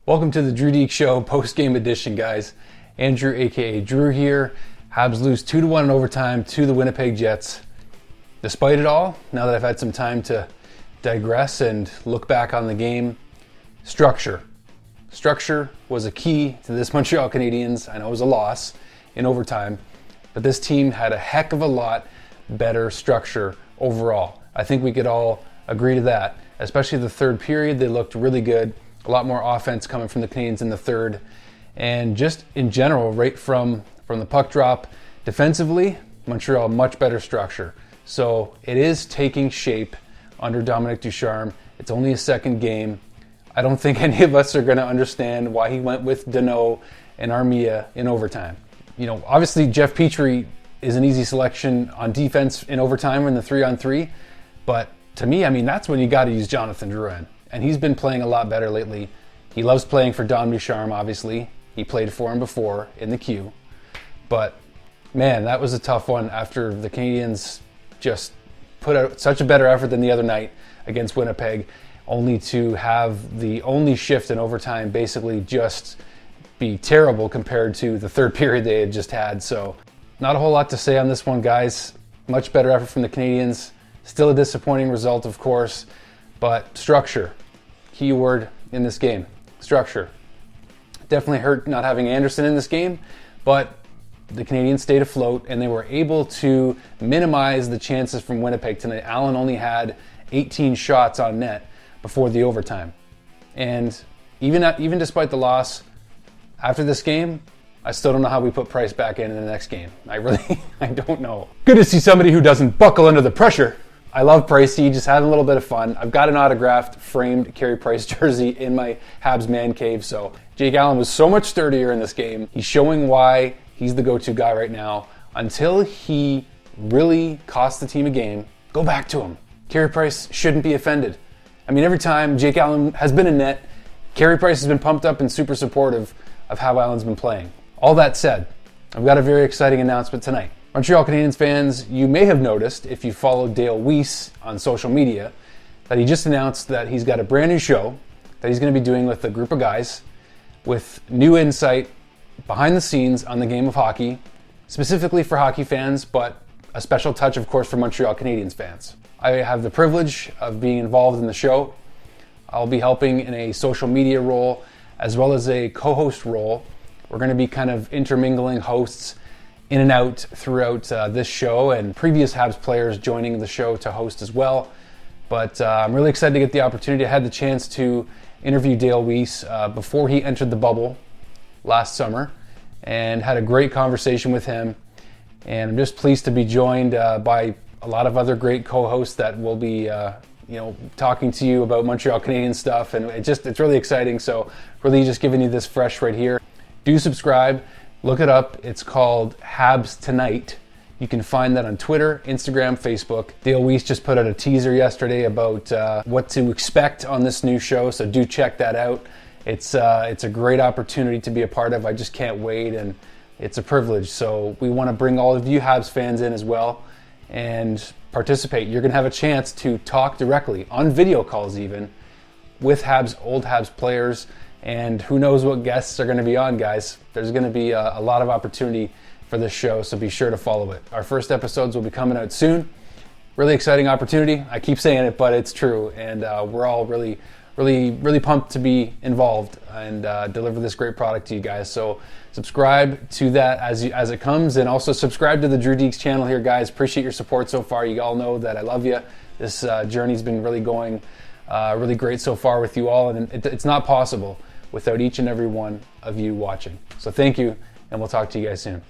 Welcome to the DrewDekes Show post-game edition, guys. Andrew, aka Drew here. Habs lose 2-1 in overtime to the Winnipeg Jets. Despite it all, now that I've had some time to digress and look back on the game, structure. Structure was a key to this Montreal Canadiens. I know it was a loss in overtime, but this team had a heck of a lot better structure overall. I think we could all agree to that. Especially the third period, they looked really good. A lot more offense coming from the Canadiens in the third. And just in general, right from the puck drop, defensively, Montreal, much better structure. So it is taking shape under Dominic Ducharme. It's only a second game. I don't think any of us are going to understand why he went with Danault and Armia in overtime. You know, obviously Jeff Petrie is an easy selection on defense in overtime in the 3-on-3. But to me, I mean, that's when you got to use Jonathan Drouin. And he's been playing a lot better lately. He loves playing for Dom Ducharme, obviously. He played for him before in the queue. But, man, that was a tough one after the Canadiens just put out such a better effort than the other night against Winnipeg, only to have the only shift in overtime basically just be terrible compared to the third period they had just had. So, not a whole lot to say on this one, guys. Much better effort from the Canadiens. Still a disappointing result, of course. But structure, key word in this game, structure. Definitely hurt not having Anderson in this game, but the Canadiens stayed afloat and they were able to minimize the chances from Winnipeg tonight. Allen only had 18 shots on net before the overtime. And even despite the loss, after this game, I still don't know how we put Price back in the next game. I don't know. Good to see somebody who doesn't buckle under the pressure. I love Pricey, just having a little bit of fun. I've got an autographed, framed Carey Price jersey in my Habs man cave, so Jake Allen was so much sturdier in this game. He's showing why he's the go-to guy right now. Until he really cost the team a game, go back to him. Carey Price shouldn't be offended. I mean, every time Jake Allen has been in net, Carey Price has been pumped up and super supportive of how Allen's been playing. All that said, I've got a very exciting announcement tonight. Montreal Canadiens fans, you may have noticed, if you followed Dale Weiss on social media, that he just announced that he's got a brand new show that he's going to be doing with a group of guys with new insight behind the scenes on the game of hockey, specifically for hockey fans, but a special touch, of course, for Montreal Canadiens fans. I have the privilege of being involved in the show. I'll be helping in a social media role as well as a co-host role. We're going to be kind of intermingling hosts in and out throughout this show, and previous Habs players joining the show to host as well. But I'm really excited to get the opportunity. I had the chance to interview Dale Weiss before he entered the bubble last summer and had a great conversation with him. And I'm just pleased to be joined by a lot of other great co-hosts that will be talking to you about Montreal Canadiens stuff, and it's really exciting. So really just giving you this fresh right here. Do subscribe. Look it up. It's called Habs Tonight. You can find that on Twitter, Instagram, Facebook. Dale Weiss just put out a teaser yesterday about what to expect on this new show, so do check that out. It's a great opportunity to be a part of. I just can't wait, and it's a privilege. So we want to bring all of you Habs fans in as well and participate. You're going to have a chance to talk directly, on video calls even, with old Habs players. And who knows what guests are going to be on, guys. There's going to be a lot of opportunity for this show, so be sure to follow it. Our first episodes will be coming out soon. Really exciting opportunity. I keep saying it, but it's true. And we're all really, really, really pumped to be involved and deliver this great product to you guys. So subscribe to that as it comes, and also subscribe to the DrewDekes channel here, guys. Appreciate your support so far. You all know that I love you. This journey's been really going really great so far with you all, and it's not possible without each and every one of you watching. So thank you, and we'll talk to you guys soon.